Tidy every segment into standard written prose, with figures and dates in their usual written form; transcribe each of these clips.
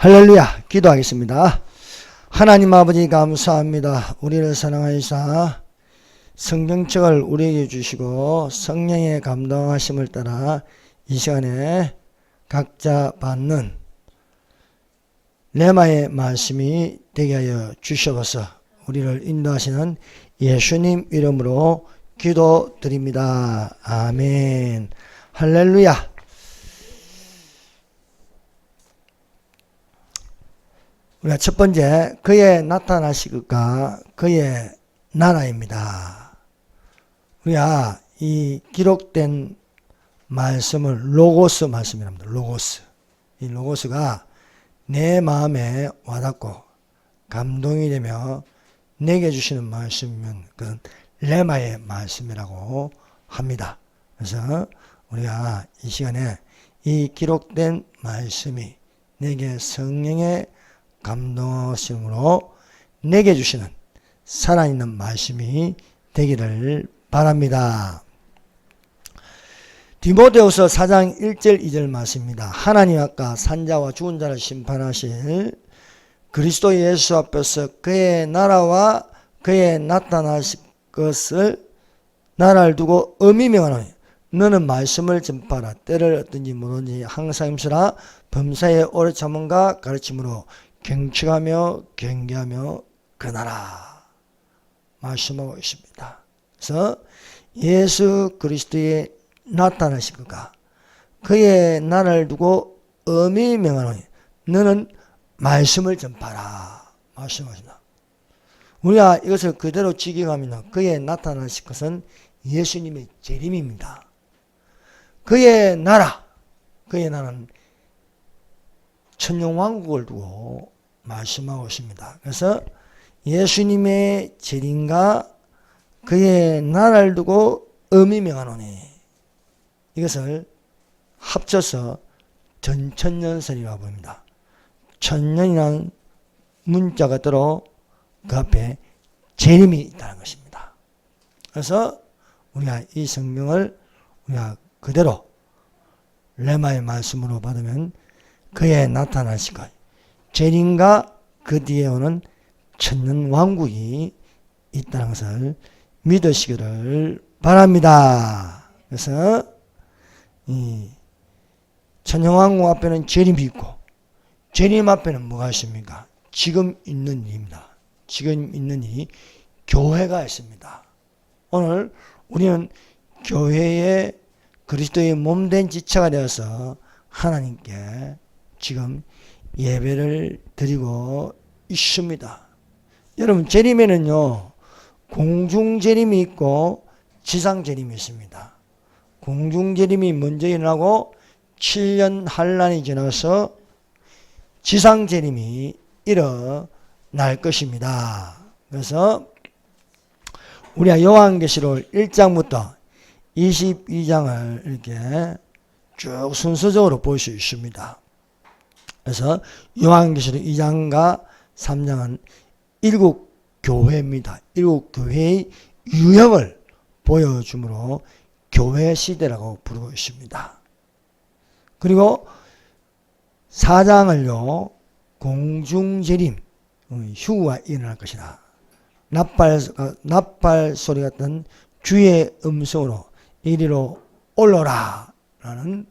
할렐루야. 기도하겠습니다. 하나님 아버지 감사합니다. 우리를 사랑하시사 성경책을 우리에게 주시고 성령의 감동하심을 따라 이 시간에 각자 받는 레마의 말씀이 되게 하여 주시옵소서. 우리를 인도하시는 예수님 이름으로 기도드립니다. 아멘. 할렐루야. 우리가 첫 번째, 그의 나타나시기가 그의 나라입니다. 우리가 이 기록된 말씀을 로고스 말씀이랍니다. 로고스. 이 로고스가 내 마음에 와닿고 감동이 되며 내게 주시는 말씀이면 그건 레마의 말씀이라고 합니다. 그래서 우리가 이 시간에 이 기록된 말씀이 내게 성령의 감동하심으로 내게 주시는 살아있는 말씀이 되기를 바랍니다. 디모데후서 4장 1절 2절 말씀입니다. 하나님 아까 산자와 죽은 자를 심판하실 그리스도 예수 앞에서 그의 나라와 그의 나타나실 것을 나라를 두고 엄히 명하노니 너는 말씀을 전파하라. 때를 어떤지 모르니 항상 힘쓰라. 범사에 오래 참음과 가르침으로 경축하며 경계하며 그나라 말씀하고 있습니다. 그래서 예수 그리스도의 나타나실 것과 그의 나라를 두고 엄히 명하노니 너는 말씀을 전파하라 말씀하신다. 우리가 이것을 그대로 직역하면 그의 나타나실 것은 예수님의 재림입니다. 그의 나라는 천년왕국을 두고 말씀하고 있습니다. 그래서 예수님의 재림과 그의 나라를 두고 엄히 명하노니 이것을 합쳐서 전천년설이라고 부릅니다. 천년이라는 문자가 들어 그 앞에 재림이 있다는 것입니다. 그래서 우리가 이 성경을 우리가 그대로 레마의 말씀으로 받으면 그의 나타나실 것, 재림과 그 뒤에 오는 천년왕국이 있다는 것을 믿으시기를 바랍니다. 그래서 이 천년왕국 앞에는 재림이 있고 재림 앞에는 뭐가 있습니까? 지금 있는 일입니다. 지금 있는 이 교회가 있습니다. 오늘 우리는 교회의 그리스도의 몸된 지체가 되어서 하나님께 지금 예배를 드리고 있습니다. 여러분 재림에는요 공중재림이 있고 지상재림이 있습니다. 공중재림이 먼저 일어나고 7년 한란이 지나서 지상재림이 일어날 것입니다. 그래서 우리가 요한계시록 1장부터 22장을 이렇게 쭉 순서적으로 볼 수 있습니다. 그래서 요한계시록 2장과 3장은 일곱 교회입니다. 일곱 교회의 유형을 보여주므로 교회 시대라고 부르고 있습니다. 그리고 4장을요 공중재림 휴가 일어날 것이다. 나팔 소리 같은 주의 음성으로 이리로 올라라 라는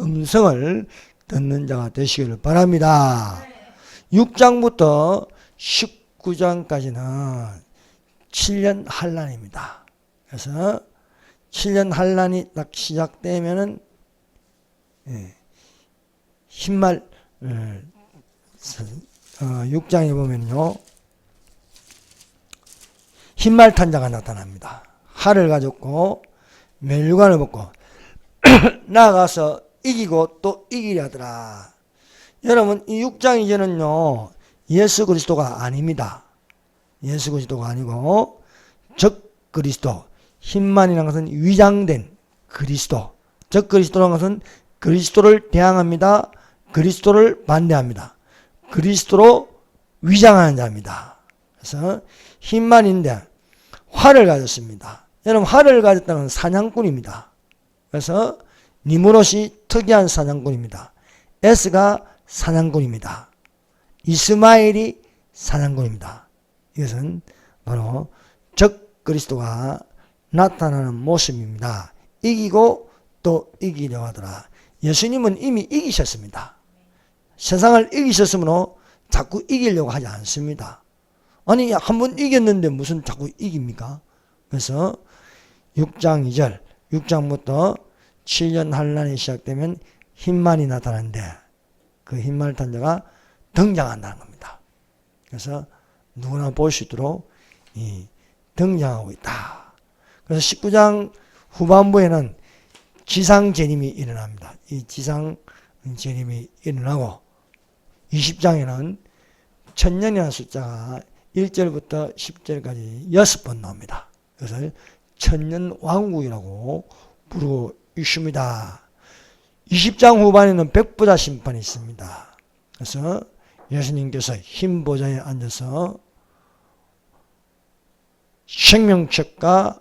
음성을 듣는 자가 되시기를 바랍니다. 6장부터 19장까지는 7년 한란입니다. 그래서 7년 한란이 딱 시작되면은 흰말 6장에 보면요 흰말 탄자가 나타납니다. 활을 가졌고 멸관을 벗고 나아가서 이기고 또 이기려 하더라. 여러분 이 6장 이제는요 예수 그리스도가 아닙니다. 예수 그리스도가 아니고 적 그리스도, 흰만이라는 것은 위장된 그리스도, 적 그리스도라는 것은 그리스도를 대항합니다. 그리스도를 반대합니다. 그리스도로 위장하는 자입니다. 그래서 흰만인데 활을 가졌습니다. 여러분 활을 가졌다는 사냥꾼입니다. 그래서 니무롯이 특이한 사냥꾼입니다. 에스가 사냥꾼입니다. 이스마엘이 사냥꾼입니다. 이것은 바로 적 그리스도가 나타나는 모습입니다. 이기고 또 이기려 하더라. 예수님은 이미 이기셨습니다. 세상을 이기셨으므로 자꾸 이기려고 하지 않습니다. 아니 한번 이겼는데 무슨 자꾸 이깁니까? 그래서 6장 2절 6장부터 7년 환란이 시작되면 흰말이 나타나는데 그 흰말 탄자가 등장한다는 겁니다. 그래서 누구나 볼 수 있도록 등장하고 있다. 그래서 19장 후반부에는 지상재림이 일어납니다. 이 지상재림이 일어나고 20장에는 천년이라는 숫자가 1절부터 10절까지 6번 나옵니다. 그것을 천년왕국이라고 부르고 있습니다. 20장 후반에는 백부자 심판이 있습니다. 그래서 예수님께서 흰 보좌에 앉아서 생명책과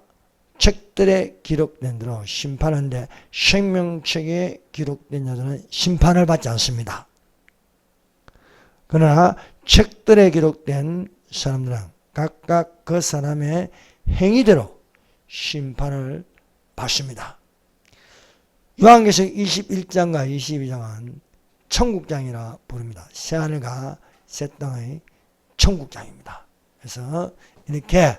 책들에 기록된 대로 심판하는데 생명책에 기록된 자들은 심판을 받지 않습니다. 그러나 책들에 기록된 사람들은 각각 그 사람의 행위대로 심판을 받습니다. 요한계시록 21장과 22장은 천국장이라 부릅니다. 새하늘과 새 땅의 천국장입니다. 그래서 이렇게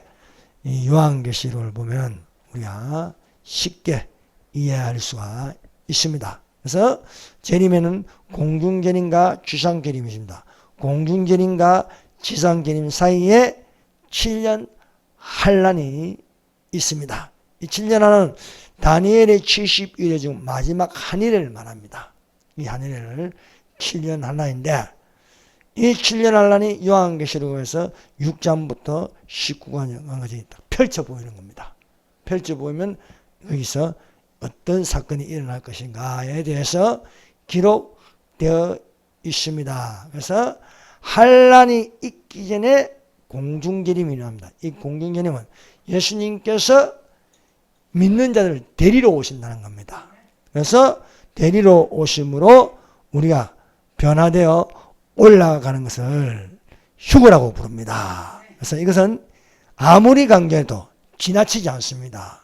요한계시록을 보면 우리가 쉽게 이해할 수가 있습니다. 그래서 재림에는 공중재림과 지상재림이 있습니다. 공중재림과 지상재림 사이에 7년 환란이 있습니다. 이 7년 환란은 다니엘의 70일의 중 마지막 한일을 말합니다. 이 한일을 7년 환란인데 이 7년 환란이 요한계시록에서 6장부터 19장까지 펼쳐 보이는 겁니다. 펼쳐 보이면 여기서 어떤 사건이 일어날 것인가에 대해서 기록되어 있습니다. 그래서 환란이 있기 전에 공중재림이 일어납니다. 이 공중재림은 예수님께서 믿는 자들을 데리러 오신다는 겁니다. 그래서 데리러 오심으로 우리가 변화되어 올라가는 것을 휴거라고 부릅니다. 그래서 이것은 아무리 강조해도 지나치지 않습니다.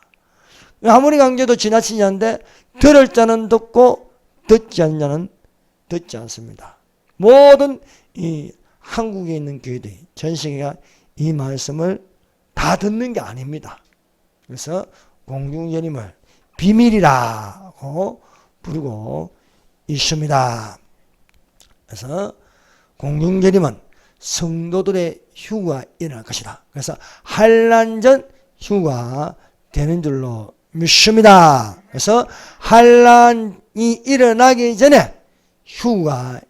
아무리 강조해도 지나치지 않는데 들을 자는 듣고 듣지 않는 자는 듣지 않습니다. 모든 이 한국에 있는 교회들이 전 세계가 이 말씀을 다 듣는 게 아닙니다. 그래서 공중재림을 비밀이라고 부르고 있습니다. 그래서 공중재림은 성도들의 휴가 일어날 것이다. 그래서 환란 전 휴가 되는 줄로 믿습니다. 그래서 환란이 일어나기 전에 휴가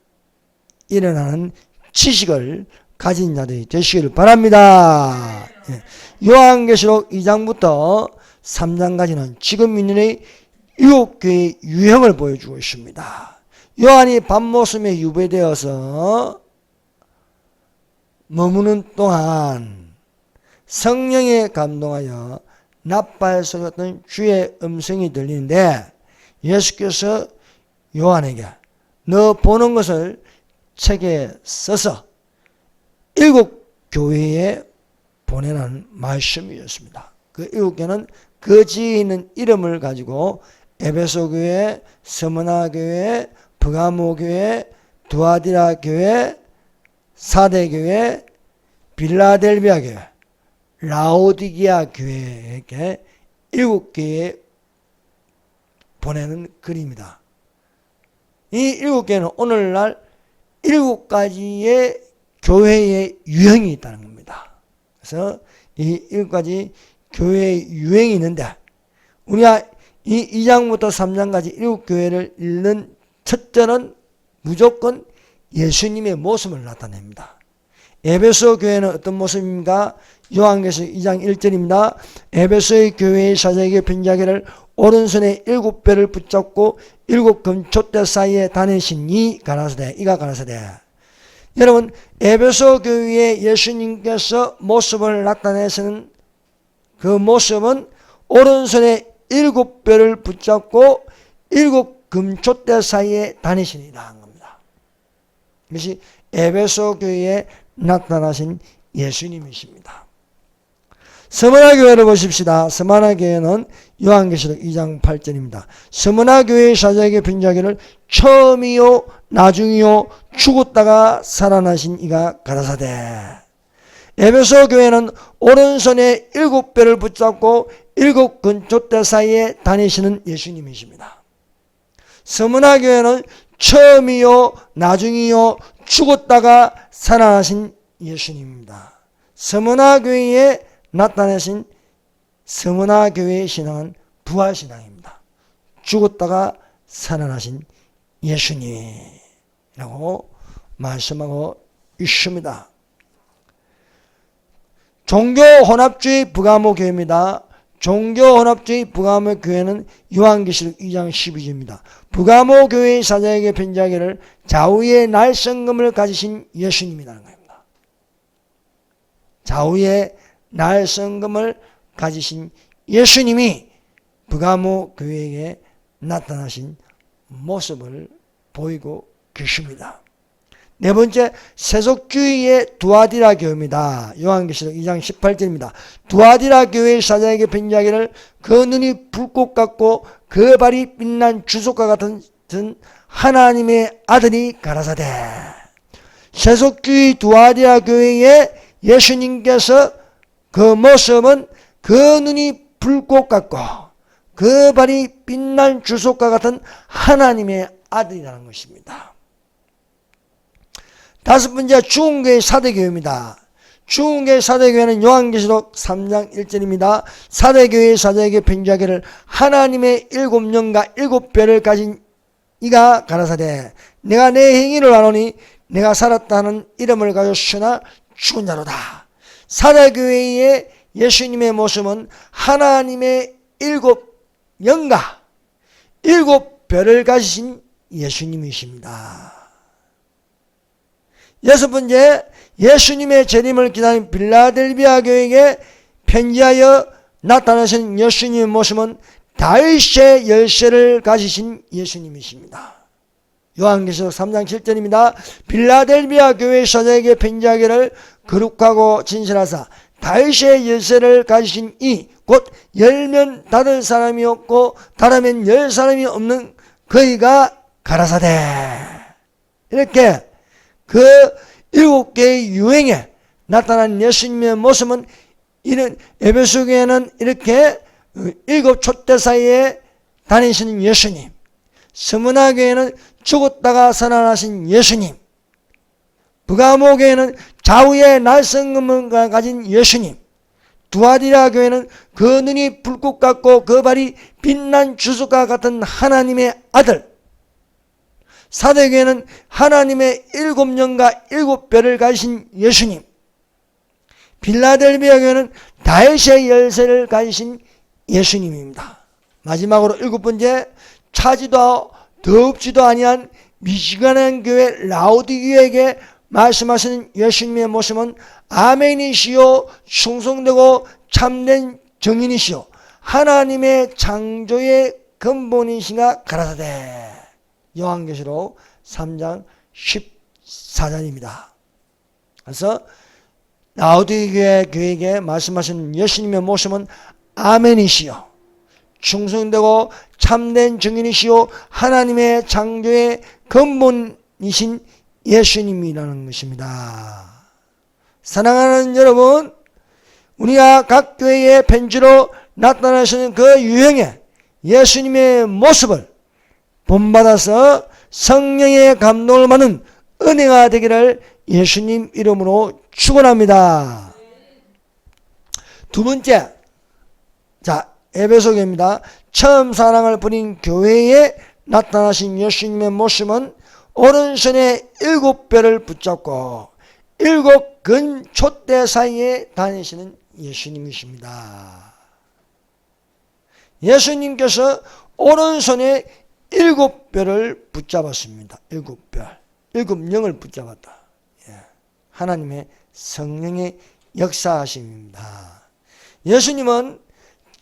일어나는 지식을 가진 자들이 되시기를 바랍니다. 요한계시록 2장부터 3장까지는 지금 있는 7교회의 유형을 보여주고 있습니다. 요한이 밤모섬에 유배되어서 머무는 동안 성령에 감동하여 나팔 소리 같은 주의 음성이 들리는데 예수께서 요한에게 너 보는 것을 책에 써서 7교회에 보내라는 말씀이었습니다. 그 7교회는 그 지에 있는 이름을 가지고 에베소 교회, 스무나 교회, 브가모 교회, 두아디라 교회, 사대 교회, 빌라델비아 교회, 라오디기아 교회에게 7개에 보내는 글입니다. 이 7개는 오늘날 7가지의 교회의 유형이 있다는 겁니다. 그래서 이 7가지 교회의 유형이 있는데 우리가 이 2장부터 3장까지 7교회를 읽는 첫째는 무조건 예수님의 모습을 나타냅니다. 에베소 교회는 어떤 모습입니까? 요한계시록 2장 1절입니다. 에베소의 교회의 사자에게 편지하기를 오른손에 7배를 붙잡고 7 금촛대 사이에 다니시니 가라사대. 이가 가라사대. 여러분 에베소 교회에 예수님께서 모습을 나타내시는 그 모습은 오른손에 7배를 붙잡고 7 금촛대 사이에 다니시니라 한 겁니다. 이것이 에베소 교회에 나타나신 예수님이십니다. 스무나 교회를 보십시다. 스무나 교회는 요한계시록 2장 8절입니다. 스무나 교회의 사자에게 빈자기를 처음이요 나중이요 죽었다가 살아나신 이가 가라사대. 에베소 교회는 오른손에 7뼈를 붙잡고 7 근촛대 사이에 다니시는 예수님이십니다. 스무나 교회는 처음이요 나중이요 죽었다가 살아나신 예수님입니다. 스무나 교회에 나타내신 스무나 교회의 신앙은 부활신앙입니다. 죽었다가 살아나신 예수님이라고 말씀하고 있습니다. 종교혼합주의 부가모 교회입니다. 종교혼합주의 부가모 교회는 요한계시록 2장 12절입니다. 부가모 교회의 사자에게 빈자기를 좌우의 날성금을 가지신 예수님이라는 겁니다. 좌우의 날성금을 가지신 예수님이 부가모 교회에게 나타나신 모습을 보이고 계십니다. 네 번째, 세속주의의 두아디라 교회입니다. 요한계시록 2장 18절입니다. 두아디라 교회의 사자에게 빈자기를 그 눈이 불꽃 같고 그 발이 빛난 주석과 같은 하나님의 아들이 가라사대. 세속주의 두아디라 교회의 예수님께서 그 모습은 그 눈이 불꽃 같고 그 발이 빛난 주석과 같은 하나님의 아들이라는 것입니다. 다섯 번째, 죽은교회 사대교회입니다. 죽은교회 사대교회는 요한계시록 3장 1절입니다. 사대교회의 사자에게 빈자기를 하나님의 7영과 7뼈를 가진 이가 가라사대. 내가 내 행위를 아노니 내가 살았다는 이름을 가졌으나 죽은 자로다. 사대교회의 예수님의 모습은 하나님의 7영과 7뼈를 가지신 예수님이십니다. 여섯 번째, 예수님의 재림을 기다린 빌라델비아 교회에게 편지하여 나타나신 예수님의 모습은 다윗의 열쇠를 가지신 예수님이십니다. 요한계시록 3장 7절입니다. 빌라델비아 교회 사자에게 편지하기를 거룩하고 진실하사 다윗의 열쇠를 가지신 이 곧 열면 닫을 사람이 없고 닫으면 열 사람이 없는 그이가 가라사대. 이렇게 그 7개의 유행에 나타난 예수님의 모습은 이는 에베소 교회는 이렇게 7 촛대 사이에 다니시는 예수님, 스무나 교회는 죽었다가 살아나신 예수님, 부가모 교회는 좌우의 날성금을 가진 예수님, 두아디라 교회는 그 눈이 불꽃 같고 그 발이 빛난 주석과 같은 하나님의 아들, 사대교회는 하나님의 7영과 7뼈를 가지신 예수님, 빌라델비아 교회는 다윗의 열쇠를 가지신 예수님입니다. 마지막으로 7번째, 차지도 더럽지도 아니한 미지근한 교회 라오디게에게 말씀하시는 예수님의 모습은 아멘이시요 충성되고 참된 정인이시요 하나님의 창조의 근본이시가 가라사대. 요한계시록 3장 14절입니다. 그래서 라오디게 교회에게 말씀하시는 예수님의 모습은 아멘이시요 충성되고 참된 증인이시요 하나님의 창조의 근본이신 예수님이라는 것입니다. 사랑하는 여러분, 우리가 각 교회의 편지로 나타나시는 그 유형의 예수님의 모습을 본받아서 성령의 감동을 받는 은혜가 되기를 예수님 이름으로 축원합니다. 두 번째, 에베소교입니다. 처음 사랑을 버린 교회에 나타나신 예수님의 모습은 오른손에 7뼈를 붙잡고 7 근촛대 사이에 다니시는 예수님이십니다. 예수님께서 오른손에 7뼈를 붙잡았습니다. 7뼈, 7영을 붙잡았다. 하나님의 성령의 역사하심입니다. 예수님은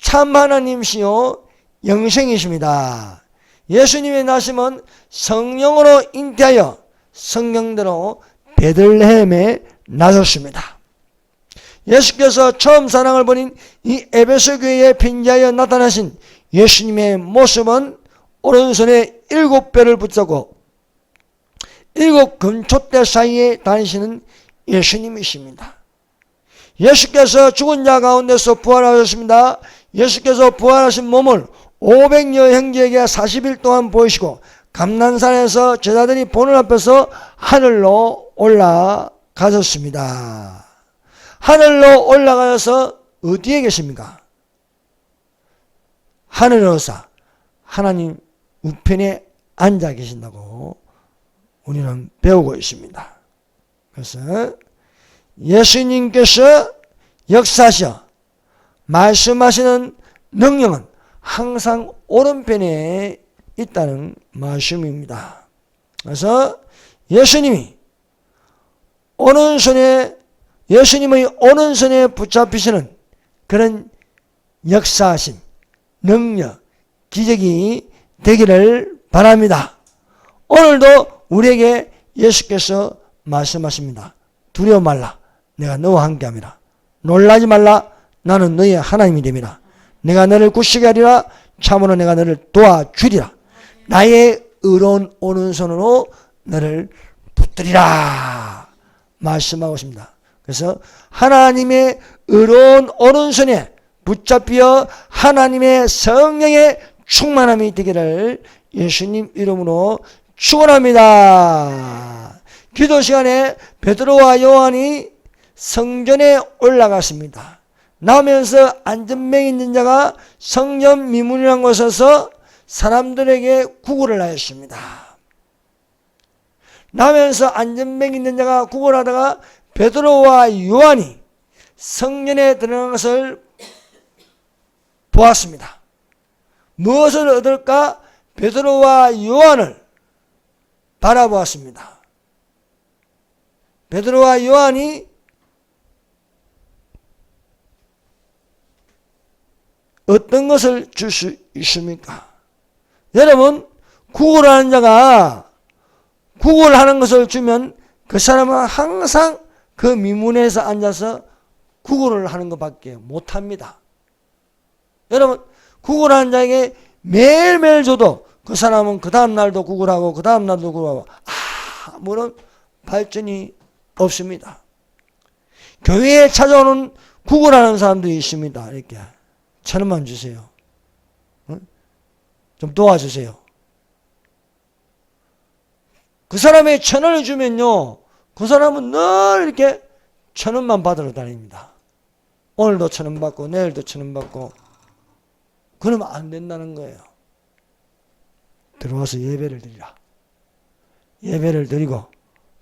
참 하나님이시요 영생이십니다. 예수님의 나심은 성령으로 잉태하여 성경대로 베들레헴에 나섰습니다. 예수께서 처음 사랑을 보인 이 에베소 교회에 빈자하여 나타나신 예수님의 모습은 오른손에 7뼈를 붙잡고 7 금촛대 사이에 다니시는 예수님이십니다. 예수께서 죽은 자 가운데서 부활하셨습니다. 예수께서 부활하신 몸을 500여 형제에게 40일 동안 보이시고 감난산에서 제자들이 보는 앞에서 하늘로 올라가셨습니다. 하늘로 올라가셔서 어디에 계십니까? 하늘에서 하나님 우편에 앉아 계신다고 우리는 배우고 있습니다. 그래서 예수님께서 역사하셔 말씀하시는 능력은 항상 오른편에 있다는 말씀입니다. 그래서 예수님의 오른손에 붙잡히시는 그런 역사하심, 능력, 기적이 되기를 바랍니다. 오늘도 우리에게 예수께서 말씀하십니다. 두려워 말라. 내가 너와 함께함이라. 놀라지 말라. 나는 너의 하나님이 됨이라. 내가 너를 굳세게 하리라. 참으로 내가 너를 도와주리라. 나의 의로운 오른손으로 너를 붙들이라 말씀하고 있습니다. 그래서 하나님의 의로운 오른손에 붙잡혀 하나님의 성령의 충만함이 되기를 예수님 이름으로 축원합니다. 기도 시간에 베드로와 요한이 성전에 올라갔습니다. 나오면서 안전병 있는 자가 성전 미문이라는 곳에서 사람들에게 구걸을 하였습니다. 나오면서 안전병 있는 자가 구걸하다가 베드로와 요한이 성전에 들어간 것을 보았습니다. 무엇을 얻을까? 베드로와 요한을 바라보았습니다. 베드로와 요한이 어떤 것을 줄 수 있습니까? 여러분, 구걸하는 자가 구걸하는 것을 주면 그 사람은 항상 그 미문에서 앉아서 구걸을 하는 것밖에 못합니다. 여러분, 구걸하는 자에게 매일매일 줘도 그 사람은 그 다음날도 구걸하고 그 다음날도 구걸하고 아무런 발전이 없습니다. 교회에 찾아오는 구걸하는 사람들이 있습니다. 이렇게 1,000원만 주세요. 좀 도와주세요. 그 사람의 1,000원을 주면요, 그 사람은 늘 이렇게 1,000원만 받으러 다닙니다. 오늘도 1,000원 받고 내일도 1,000원 받고. 그러면 안 된다는 거예요. 들어와서 예배를 드리라. 예배를 드리고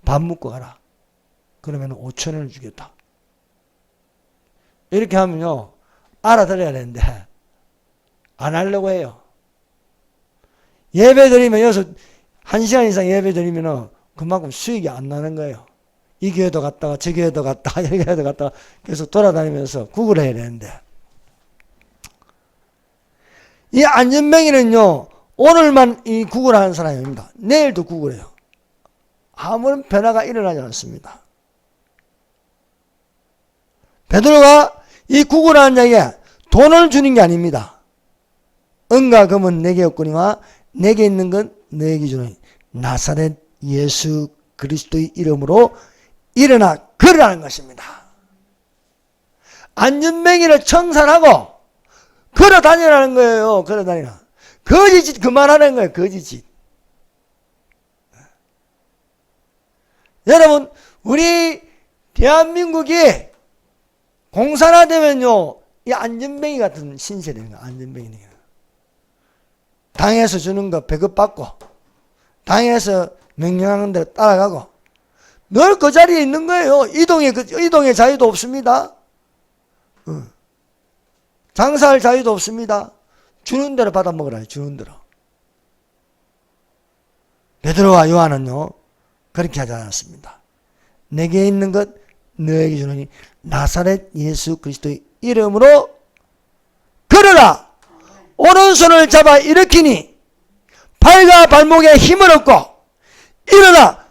밥 먹고 가라. 그러면 5,000원을 주겠다. 이렇게 하면요, 알아들어야 되는데 안 하려고 해요. 예배 드리면 여기서 1시간 이상 예배 드리면 그만큼 수익이 안 나는 거예요. 이 교회도 갔다가 저 교회도 갔다가 여기 교회도 갔다가 계속 돌아다니면서 구걸을 해야 되는데, 이 안전뱅이는요, 오늘만 이 구걸하는 사람입니다. 내일도 구걸해요. 아무런 변화가 일어나지 않습니다. 베드로가 이 구걸하는 자에게 돈을 주는 게 아닙니다. 은과 금은 내게 없거니와 내게 있는 건 너에게 주노니 나사렛 예수 그리스도의 이름으로 일어나 걸으라는 것입니다. 안전뱅이를 청산하고 걸어 다니라는 거예요. 걸어 다니라. 거짓짓 그만하는 거예요. 거짓짓. 여러분, 우리 대한민국이 공산화되면요, 이 안전뱅이 같은 신세대는 거예요. 안전뱅이네요. 당에서 주는 거 배급받고, 당에서 명령하는 대로 따라가고, 늘 그 자리에 있는 거예요. 이동의 자유도 없습니다. 장사할 자유도 없습니다. 주는 대로 받아 먹으라. 주는 대로. 베드로와 요한은요, 그렇게 하지 않았습니다. 내게 있는 것 너에게 주노니 나사렛 예수 그리스도의 이름으로 걸어라. 오른손을 잡아 일으키니 발과 발목에 힘을 얻고 일어나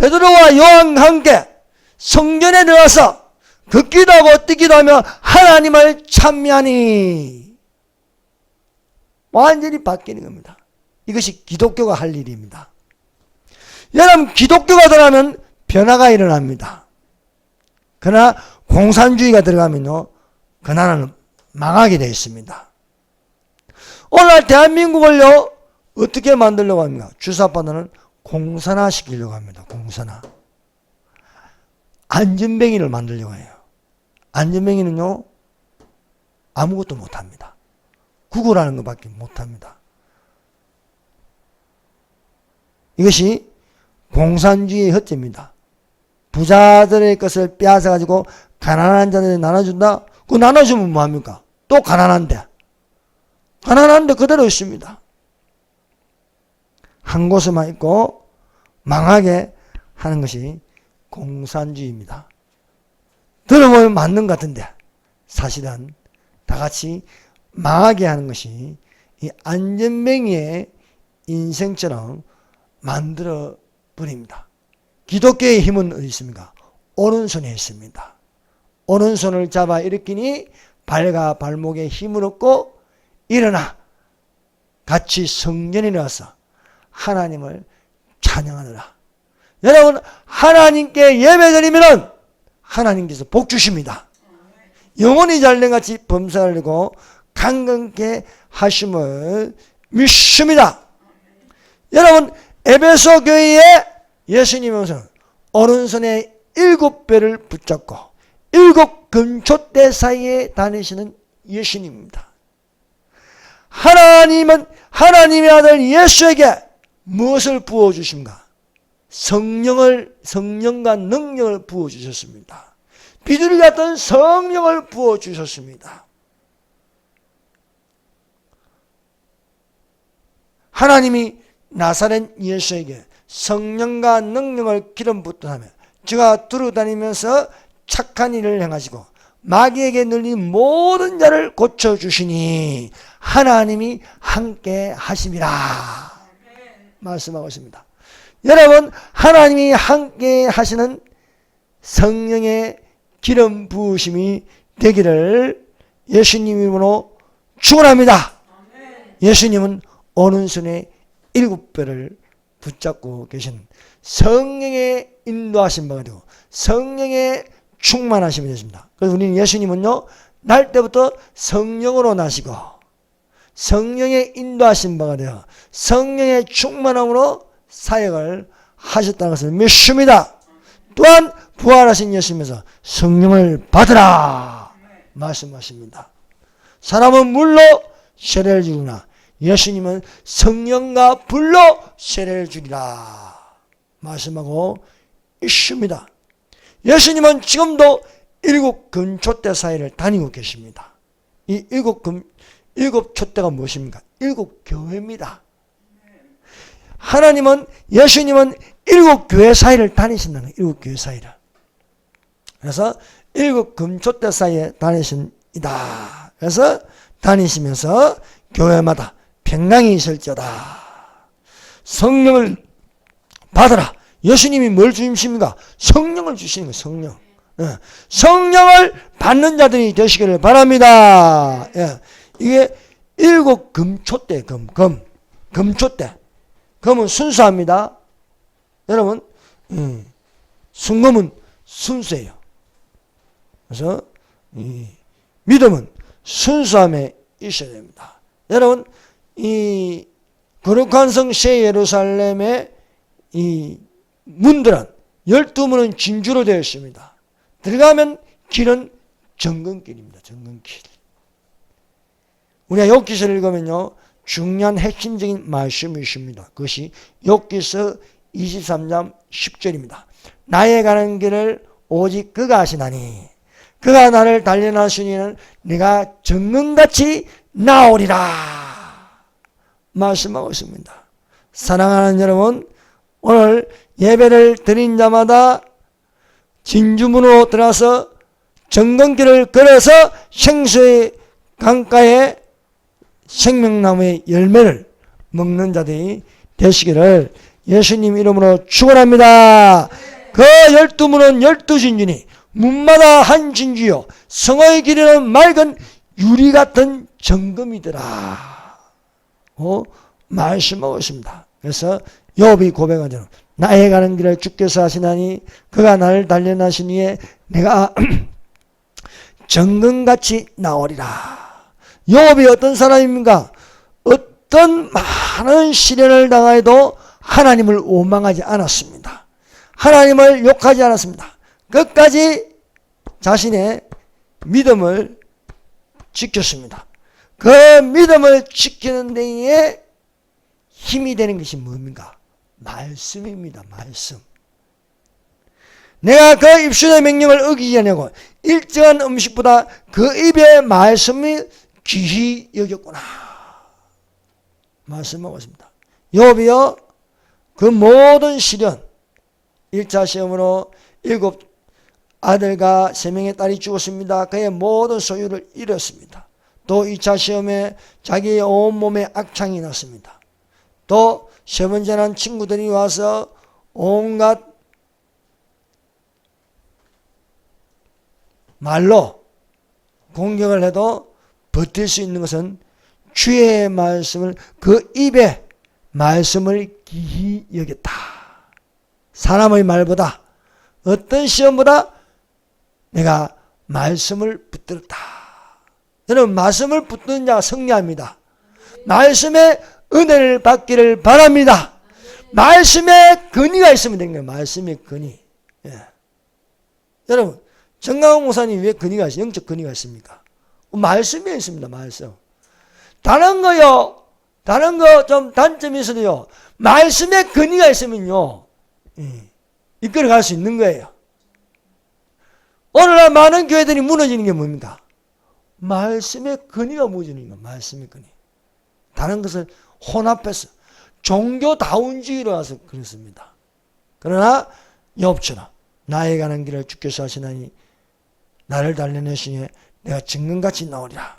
베드로와 요한과 함께 성전에 들어가서 걷기도 하고 뛰기도 하며 하나님을 찬미하니 완전히 바뀌는 겁니다. 이것이 기독교가 할 일입니다. 여러분, 기독교가 들어가면 변화가 일어납니다. 그러나 공산주의가 들어가면요, 그 나라는 망하게 되어 있습니다. 오늘날 대한민국을요, 어떻게 만들려고 합니까? 주사파들은 공산화 시키려고 합니다. 공산화. 안전뱅이를 만들려고 해요. 안전뱅이는요, 아무것도 못합니다. 구걸하는 것밖에 못합니다. 이것이 공산주의의 흑제입니다. 부자들의 것을 빼앗아가지고 가난한 자들에 나눠준다? 그거 나눠주면 뭐합니까? 또 가난한데 그대로 있습니다. 한 곳에만 있고 망하게 하는 것이 공산주의입니다. 들어보면 맞는 것 같은데 사실은 다 같이 망하게 하는 것이 이 안전뱅이의 인생처럼 만들어 버립니다. 기독교의 힘은 어디 있습니까? 오른손에 있습니다. 오른손을 잡아 일으키니 발과 발목에 힘을 얻고 일어나 같이 성전에 나와서 하나님을 찬양하느라. 여러분, 하나님께 예배드리면 하나님께서 복 주십니다. 영혼이 잘된 같이 범사하려고 강건케 하심을 믿습니다. 여러분, 에베소 교회에 예수님은 오른손에 7배를 붙잡고 7 금촛대 사이에 다니시는 예수님입니다. 하나님은 하나님의 아들 예수에게 무엇을 부어주십니까? 성령과 능력을 부어주셨습니다. 비둘기 같은 성령을 부어주셨습니다. 하나님이 나사렛 예수에게 성령과 능력을 기름 붓듯하며 저가 두루다니면서 착한 일을 행하시고 마귀에게 눌린 모든 자를 고쳐주시니 하나님이 함께 하심이라 말씀하고 있습니다. 여러분, 하나님이 함께 하시는 성령의 기름 부으심이 되기를 예수님 이름으로 축원합니다. 예수님은 오른손에 7배를 붙잡고 계신 성령의 인도하신 바가 되고 성령의 충만하심이 되십니다. 그래서 우리는 예수님은요, 날 때부터 성령으로 나시고 성령의 인도하신 바가 되어 성령의 충만함으로 사역을 하셨다는 것을 믿습니다. 또한 부활하신 예수님에서 성령을 받으라 말씀하십니다. 사람은 물로 세례를 주구나 예수님은 성령과 불로 세례를 주리라 말씀하고 있습니다. 예수님은 지금도 7 금촛대 사이를 다니고 계십니다. 이 7 촛대가 무엇입니까? 7 교회입니다. 예수님은 7 교회 사이를 다니신다는 거예요. 7 교회 사이를. 그래서 7 금촛대 사이에 다니십니다. 그래서 다니시면서 교회마다 평강이 있을지어다. 성령을 받으라. 예수님이 뭘 주십니까? 성령을 주시는 거예요. 성령. 예. 성령을 받는 자들이 되시기를 바랍니다. 예. 이게 7 금촛대, 금촛대. 금은 순수합니다. 여러분, 순금은 순수해요. 그래서 믿음은 순수함에 있어야 됩니다. 여러분, 이 거룩한 성 새 예루살렘의 이 문들은 12문은 진주로 되어 있습니다. 들어가면 길은 정금길입니다. 정금길. 우리가 욥기서를 읽으면요, 중요한 핵심적인 말씀이 있습니다. 그것이 욥기서 23장 10절입니다. 나의 가는 길을 오직 그가 아시나니 그가 나를 단련하시니는 내가 정금같이 나오리라 말씀하고 있습니다. 사랑하는 여러분, 오늘 예배를 드린 자마다 진주문으로 들어가서 정금길을 걸어서 생수의 강가에 생명나무의 열매를 먹는 자들이 되시기를 예수님 이름으로 축원합니다. 그 12문은 12진주니 문마다 한 진주요 성의 길이는 맑은 유리 같은 정금이더라. 말씀하고 있습니다. 그래서 욥이 고백한 대로 나의 가는 길을 주께서 하시나니 그가 나를 단련하신 후에 내가 정금같이 나오리라. 욥이 어떤 사람입니까? 어떤 많은 시련을 당하여도 하나님을 원망하지 않았습니다. 하나님을 욕하지 않았습니다. 끝까지 자신의 믿음을 지켰습니다. 그 믿음을 지키는 데에 힘이 되는 것이 뭡니까? 말씀입니다. 말씀. 내가 그 입술의 명령을 어기지 않냐고 일정한 음식보다 그 입의 말씀이 귀히 여겼구나. 말씀하고 있습니다. 욥이요 그 모든 시련 1차 시험으로 7 아들과 3명의 딸이 죽었습니다. 그의 모든 소유를 잃었습니다. 또 2차 시험에 자기의 온몸에 악창이 났습니다. 또 세 번째는 친구들이 와서 온갖 말로 공격을 해도 버틸 수 있는 것은 주의 말씀을 그 입에 말씀을 귀히 여겼다. 사람의 말보다 어떤 시험보다 내가 말씀을 붙들었다. 저는 말씀을 붙드는 자가 승리합니다. 말씀의 은혜를 받기를 바랍니다. 말씀의 근위가 있으면 되는 거예요. 말씀의 근위. 예. 여러분 정강훈 목사님 왜 근위가 있어요? 영적 근위가 있습니까? 말씀에 있습니다. 말씀. 다른 거요. 다른 거 좀 단점이 있어도요. 말씀에 근위가 있으면요. 이끌어 갈 수 있는 거예요. 오늘날 많은 교회들이 무너지는 게 뭡니까? 말씀의 근위가 무너지는 거예요. 말씀의 근위. 다른 것을 혼합해서 종교다운주의로 와서 그렇습니다. 그러나 욥처럼 나의 가는 길을 주께서 하시나니 나를 단련하시니 내가 증거같이 나오리라.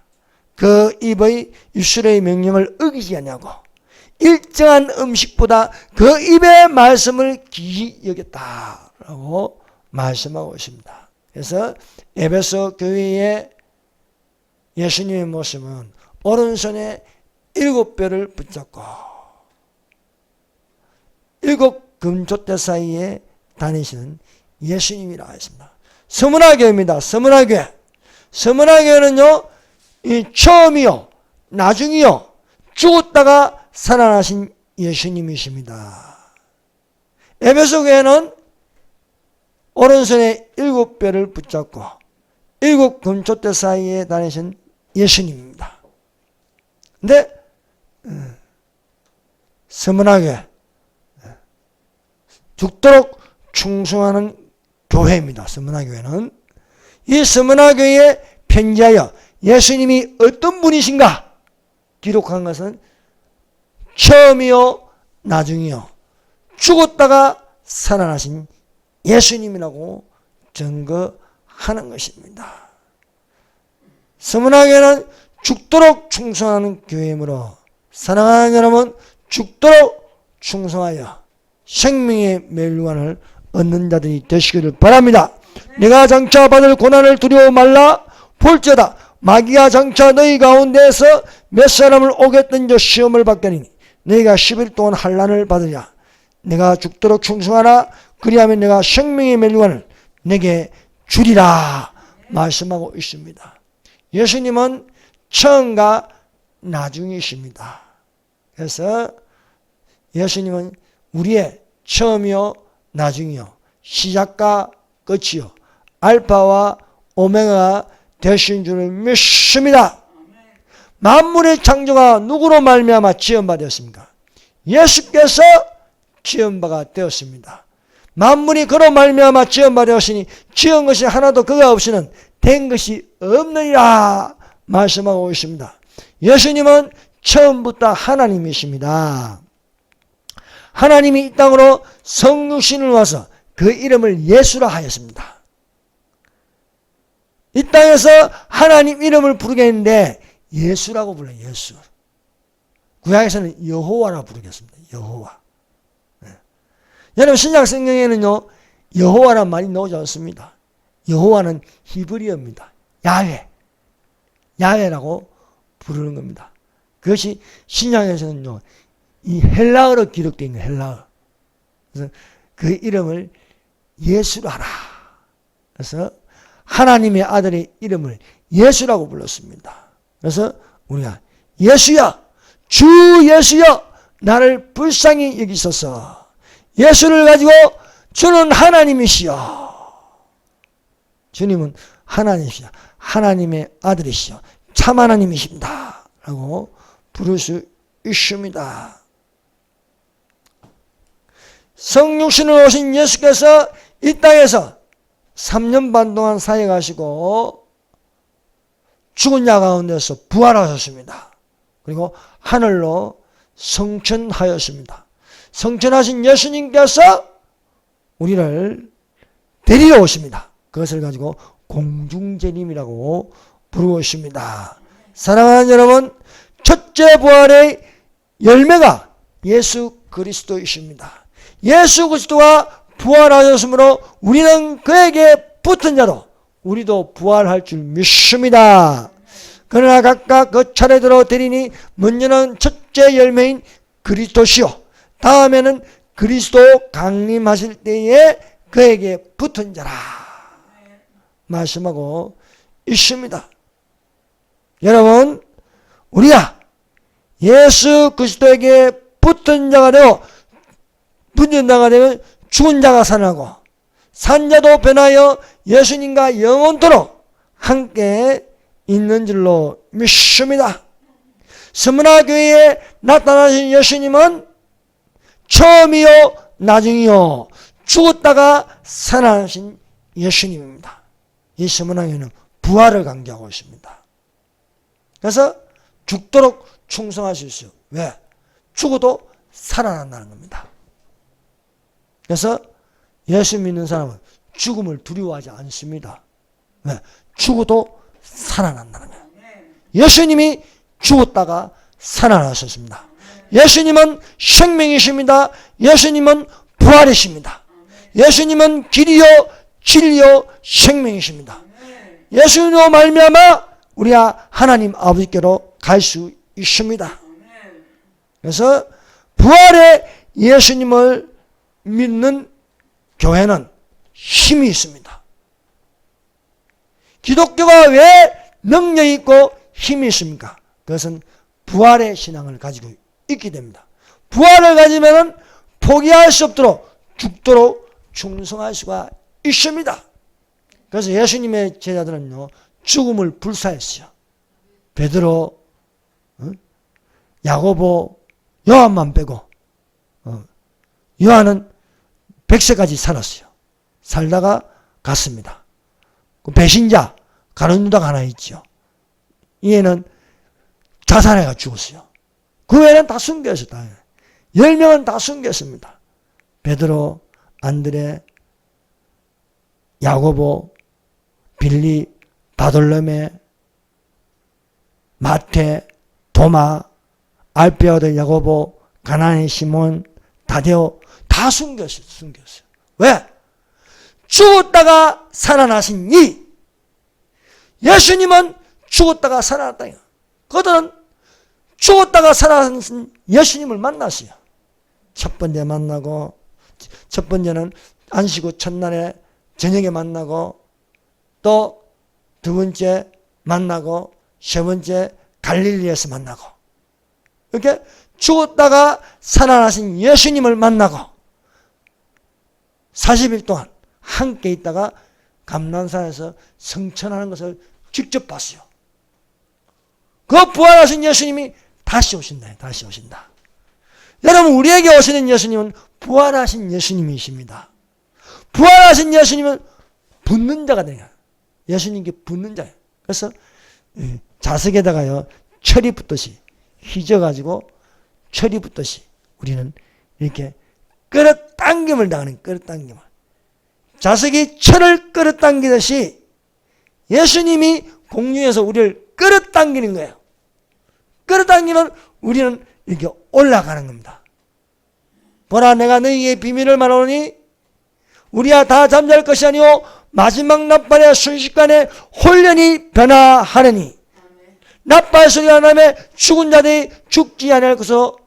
그 입의 입술의 명령을 어기지 않냐고 일정한 음식보다 그 입의 말씀을 귀히 여겼다라고 말씀하고 있습니다. 그래서 에베소 교회의 예수님의 모습은 오른손에 7뼈를 붙잡고 7 금촛대 사이에 다니시는 예수님이라고 했습니다. 서문화교회입니다. 서문화교회. 서문화교회는요, 이 처음이요, 나중이요, 죽었다가 살아나신 예수님이십니다. 에베소 교회는 오른손에 7뼈를 붙잡고 7 금촛대 사이에 다니신 예수님입니다. 근데 서문화교회 죽도록 충성하는 교회입니다. 서문화교회는 이 서문화교회에 편지하여 예수님이 어떤 분이신가 기록한 것은 처음이요 나중이요 죽었다가 살아나신 예수님이라고 증거하는 것입니다. 서문화교회는 죽도록 충성하는 교회이므로 사랑하는 여러분 죽도록 충성하여 생명의 멸류관을 얻는 자들이 되시기를 바랍니다. 내가 장차 받을 고난을 두려워 말라. 볼지어다 마귀가 장차 너희 가운데에서 몇 사람을 오게 던져 시험을 받겠느니 너희가 10일 동안 환난을 받으랴. 내가 죽도록 충성하라. 그리하면 내가 생명의 멸류관을 내게 주리라 말씀하고 있습니다. 예수님은 처음과 나중이십니다. 그래서 예수님은 우리의 처음이요 나중이요 시작과 끝이요 알파와 오메가가 되신 줄을 믿습니다. 만물의 창조가 누구로 말미암아 지은 바 되었습니까? 예수께서 지은 바가 되었습니다. 만물이 그로 말미암아 지은 바 되었으니 지은 것이 하나도 그가 없이는 된 것이 없느니라 말씀하고 있습니다. 예수님은 처음부터 하나님이십니다. 하나님이 이 땅으로 성육신을 와서 그 이름을 예수라 하였습니다. 이 땅에서 하나님 이름을 부르게 했는데 예수라고 불러요. 예수. 구약에서는 여호와라고 부르겠습니다. 여호와. 여러분 신약 성경에는요 여호와란 말이 나오지 않습니다. 여호와는 히브리어입니다. 야훼라고 부르는 겁니다. 그것이 신약에서는요 이 헬라어로 기록되어 있는 헬라어. 그래서 그 이름을 예수로 하라. 그래서 하나님의 아들의 이름을 예수라고 불렀습니다. 그래서 우리가 예수야, 주 예수여, 나를 불쌍히 여기소서. 예수를 가지고 주는 하나님이시여. 주님은 하나님이시여. 하나님의 아들이시여. 참 하나님이십니다. 라고 부를 수 있습니다. 성육신으로 오신 예수께서 이 땅에서 3년 반 동안 사역하시고 죽은 자 가운데서 부활하셨습니다. 그리고 하늘로 성천하였습니다. 성천하신 예수님께서 우리를 데리러 오십니다. 그것을 가지고 공중재림이라고 부르고 있습니다. 사랑하는 여러분, 첫째 부활의 열매가 예수 그리스도이십니다. 예수 그리스도가 부활하셨으므로 우리는 그에게 붙은 자로 우리도 부활할 줄 믿습니다. 그러나 각각 그 차례대로 되리니 먼저는 첫째 열매인 그리스도시요 다음에는 그리스도 강림하실 때에 그에게 붙은 자라 말씀하고 있습니다. 여러분, 우리가 예수 그리스도에게 붙은 자가 되고 붙은 자가 되면 죽은 자가 살아나고 산 자도 변하여 예수님과 영원토록 함께 있는 줄로 믿습니다. 스무나 교회에 나타나신 예수님은 처음이요 나중이요 죽었다가 살아나신 예수님입니다. 이 스무나 교회는 부활을 강조하고 있습니다. 그래서 죽도록 충성할 수 있어요. 왜? 죽어도 살아난다는 겁니다. 그래서 예수 믿는 사람은 죽음을 두려워하지 않습니다. 왜? 죽어도 살아난다는 거예요. 예수님이 죽었다가 살아나셨습니다. 예수님은 생명이십니다. 예수님은 부활이십니다. 예수님은 길이요 진리요 생명이십니다. 예수님으로 말미암아 우리가 하나님 아버지께로 갈 수 있습니다. 그래서 부활의 예수님을 믿는 교회는 힘이 있습니다. 기독교가 왜 능력이 있고 힘이 있습니까? 그것은 부활의 신앙을 가지고 있기 때문입니다. 부활을 가지면 포기할 수 없도록 죽도록 충성할 수가 있습니다. 그래서 예수님의 제자들은요 죽음을 불사했어요. 베드로, 야고보, 요한만 빼고 요한은 100세까지 살았어요. 살다가 갔습니다. 그 배신자 가룟 유다가 하나 있죠. 얘는 자살해가 죽었어요. 그 외에는 다 숨겼어요. 10명은 다 숨겼습니다. 베드로, 안드레, 야고보, 빌리, 바돌로메, 마태, 도마, 알페 아들 야고보, 가나안의 시몬, 다데오 다 숨겼어요. 왜? 죽었다가 살아나신 이 예수님은 죽었다가 살아났다. 그들은 죽었다가 살아나신 예수님을 만났어요. 첫 번째 만나고 첫 번째는 안식 후 첫날에 저녁에 만나고 또 두 번째 만나고 세 번째 갈릴리에서 만나고 이렇게 죽었다가 살아나신 예수님을 만나고 40일 동안 함께 있다가 감난산에서 성천하는 것을 직접 봤어요. 그 부활하신 예수님이 다시 오신다. 다시 오신다. 여러분, 우리에게 오시는 예수님은 부활하신 예수님이십니다. 부활하신 예수님은 붙는 자가 되냐. 예수님께 붙는 자예요. 그래서 자석에다가요 철이 붙듯이 휘져가지고 철이 붙듯이 우리는 이렇게 끌어당김을 당하는 끌어당김을. 자석이 철을 끌어당기듯이 예수님이 공중에서 우리를 끌어당기는 거예요. 끌어당기면 우리는 이렇게 올라가는 겁니다. 보라 내가 너희에게 비밀을 말하노니 우리야 다 잠잘 것이 아니요 마지막 낮발에 순식간에 홀연히 변화하느니 낮발 소리가 나면 죽은 자들이 죽지 않을 것으로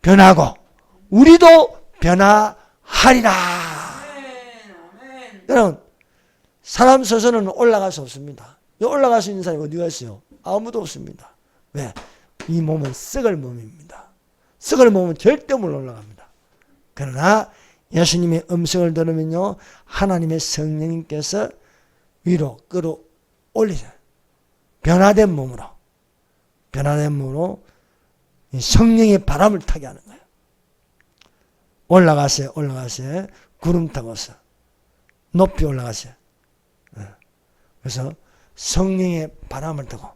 변하고 우리도 변화하리라. 여러분 사람 서서는 올라갈 수 없습니다. 올라갈 수 있는 사람이 어디가 있어요? 아무도 없습니다. 왜? 이 몸은 썩을 몸입니다. 썩을 몸은 절대 못 올라갑니다. 그러나 예수님의 음성을 들으면요 하나님의 성령님께서 위로 끌어올리세요. 변화된 몸으로 성령의 바람을 타게 하는 거예요. 올라가세요. 구름 타고서 높이 올라가세요. 그래서 성령의 바람을 타고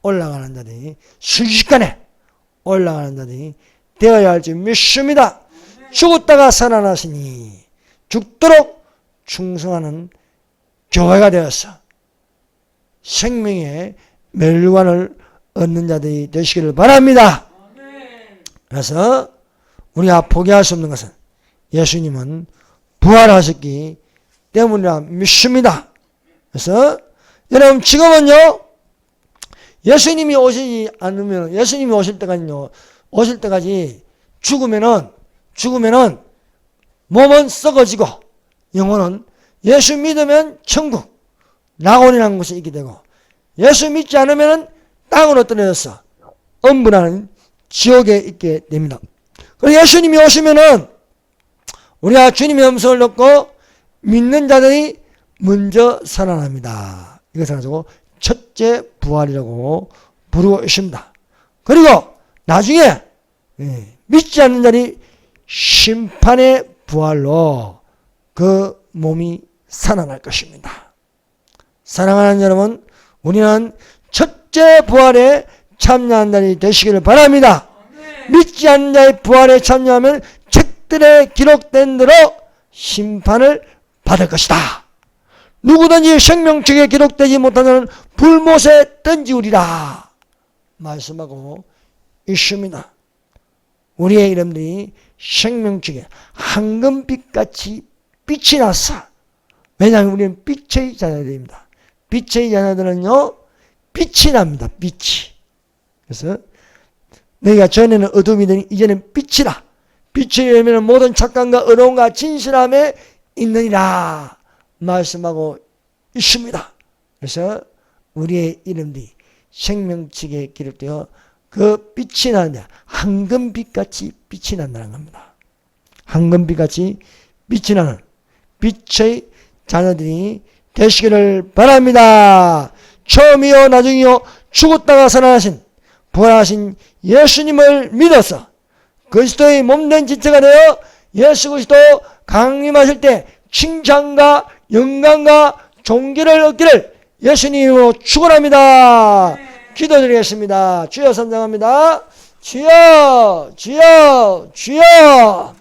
올라가는 자들이 순식간에 올라가는 자들이 되어야 할 줄 믿습니다. 죽었다가 살아나시니 죽도록 충성하는 교회가 되어서 생명의 멸관을 얻는 자들이 되시기를 바랍니다. 그래서 우리가 포기할 수 없는 것은 예수님은 부활하셨기 때문이라 믿습니다. 그래서 여러분 지금은요 예수님이 오시지 않으면 예수님이 오실 때까지 죽으면은 몸은 썩어지고 영혼은 예수 믿으면 천국 낙원이라는 곳에 있게 되고 예수 믿지 않으면 땅으로 떨어져서 엄분하는 지옥에 있게 됩니다. 그리고 예수님이 오시면은 우리가 주님의 음성을 듣고 믿는 자들이 먼저 살아납니다. 이것을 가지고 첫째 부활이라고 부르고 있습니다. 그리고 나중에 믿지 않는 자들이 심판의 부활로 그 몸이 살아날 것입니다. 사랑하는 여러분, 우리는 첫째 부활에 참여한 자들이 되시기를 바랍니다. 믿지 않는 자의 부활에 참여하면 책들에 기록된 대로 심판을 받을 것이다. 누구든지 생명책에 기록되지 못하는 불못에 던지우리라 말씀하고 있습니다. 우리의 이름들이 생명책에 황금빛같이 빛이 났어. 왜냐하면 우리는 빛의 자녀들입니다. 빛의 자녀들은요 빛이 납니다. 빛이. 그래서 너희가 전에는 어둠이더니 이제는 빛이라. 빛의 열매는 모든 착감과 의로움과 진실함에 있느니라 말씀하고 있습니다. 그래서 우리의 이름들이 생명책에 기록되어 그 빛이 나는 자, 황금빛같이 빛이 난다는 겁니다. 황금빛같이 빛이 나는 빛의 자녀들이 되시기를 바랍니다. 처음이요 나중이요 죽었다가 살아나신 부활하신 예수님을 믿어서 그리스도의 몸된 지체가 되어 예수 그리스도 강림하실 때 칭찬과 영광과 존귀를 얻기를 예수님으로 축원합니다. 기도드리겠습니다. 주여 선장합니다. 주여 주여 주여.